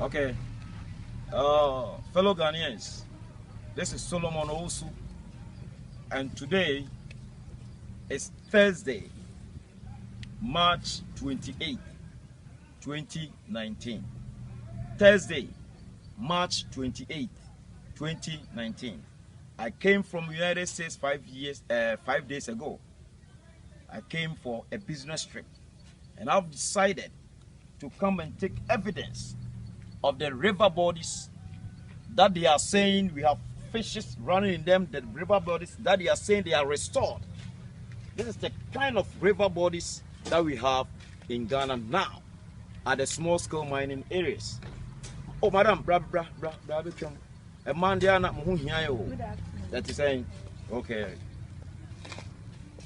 Okay. Fellow Ghanaians, this is Solomon Osu, and today is Thursday, March 28, 2019. Thursday, March 28, 2019. I came from the United States 5 days ago. I came for a business trip, and I've decided to come and take evidence of the river bodies that they are saying we have fishes running in them, the river bodies that they are saying they are restored. This is the kind of river bodies that we have in Ghana now at the small scale mining areas. Oh, madam, a man there not that is saying, okay.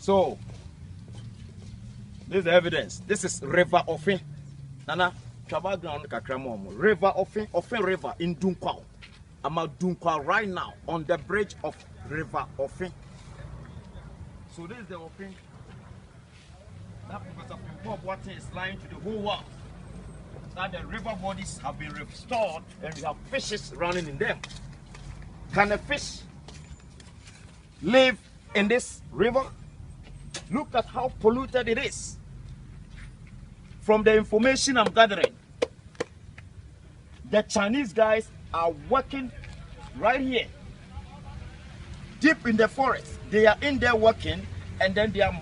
So, this is the evidence. This is River Ofen. Nana, travel ground Kakramom. River Ofen River in Dunkwa. I'm at Dunkwa right now on the bridge of River Ofen. So this is the Ofen. That Professor Pimpo water is lying to the whole world that the river bodies have been restored and we have fishes running in them. Can a fish live in this river? Look at how polluted it is. From the information I'm gathering, the Chinese guys are working right here, deep in the forest. They are in there working, and then they are